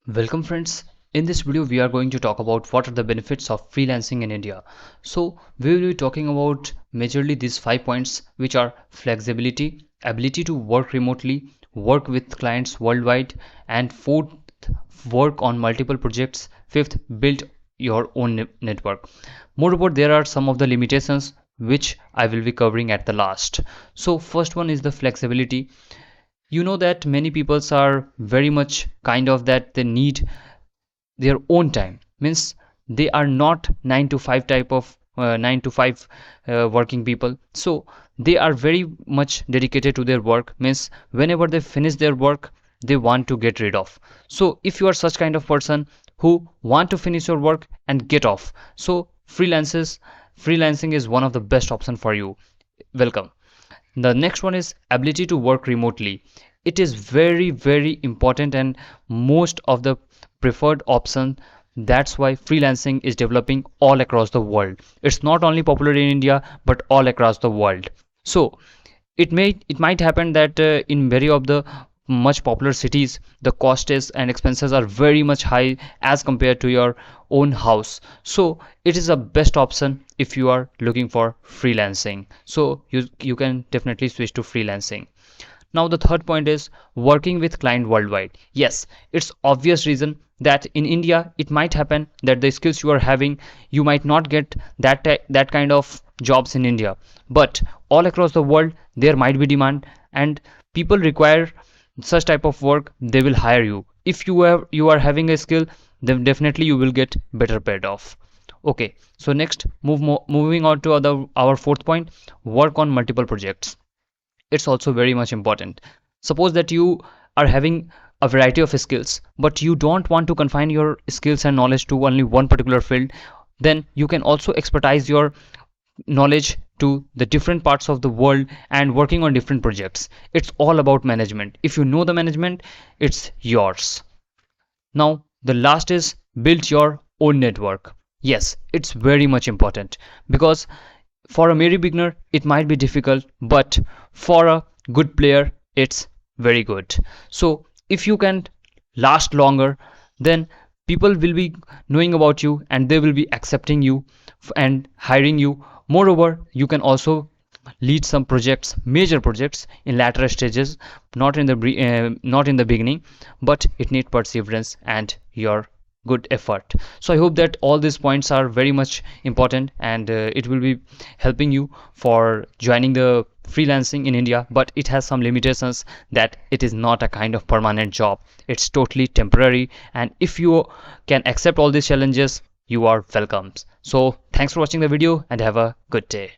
Welcome friends. In this video we are going to talk about what are the benefits of freelancing in India. So we will be talking about majorly these 5 points, which are flexibility, ability to work remotely, work with clients worldwide, and fourth, work on multiple projects, fifth, build your own network. Moreover, there are some of the limitations which I will be covering at the last. So first one is the flexibility. You know that many peoples are very much kind of that they need their own time, means they are not 9 to 5 type of 9 to 5 working people, so they are very much dedicated to their work, means whenever they finish their work they want to get rid of. So if you are such kind of person who want to finish your work and get off, so freelancing is one of the best option for you. Welcome. The next one is ability to work remotely. It is very important and most of the preferred option. That's why freelancing is developing all across the world. It's not only popular in India but all across the world. So it might happen that in very of the much popular cities the costs and expenses are very much high as compared to your own house, so it is a best option if you are looking for freelancing, so you can definitely switch to freelancing. Now the third point is working with client worldwide. Yes, it's obvious reason that in India it might happen that the skills you are having, you might not get that kind of jobs in India, but all across the world there might be demand and people require such type of work. They will hire you if you are having a skill, then definitely you will get better paid off. Okay, so next moving on to our fourth point, work on multiple projects. It's also very much important. Suppose that you are having a variety of skills but you don't want to confine your skills and knowledge to only one particular field, then you can also expertise your knowledge to the different parts of the world and working on different projects. It's all about management. If you know the management, it's yours. Now the last is build your own network. Yes, it's very much important because for a very beginner it might be difficult, but for a good player it's very good. So if you can last longer, then people will be knowing about you and they will be accepting you and hiring you. Moreover, you can also lead some projects, major projects in later stages, not in the beginning, but it needs perseverance and your good effort. So I hope that all these points are very much important and it will be helping you for joining the freelancing in India, but it has some limitations that it is not a kind of permanent job. It's totally temporary, and if you can accept all these challenges, you are welcome. So thanks for watching the video and have a good day.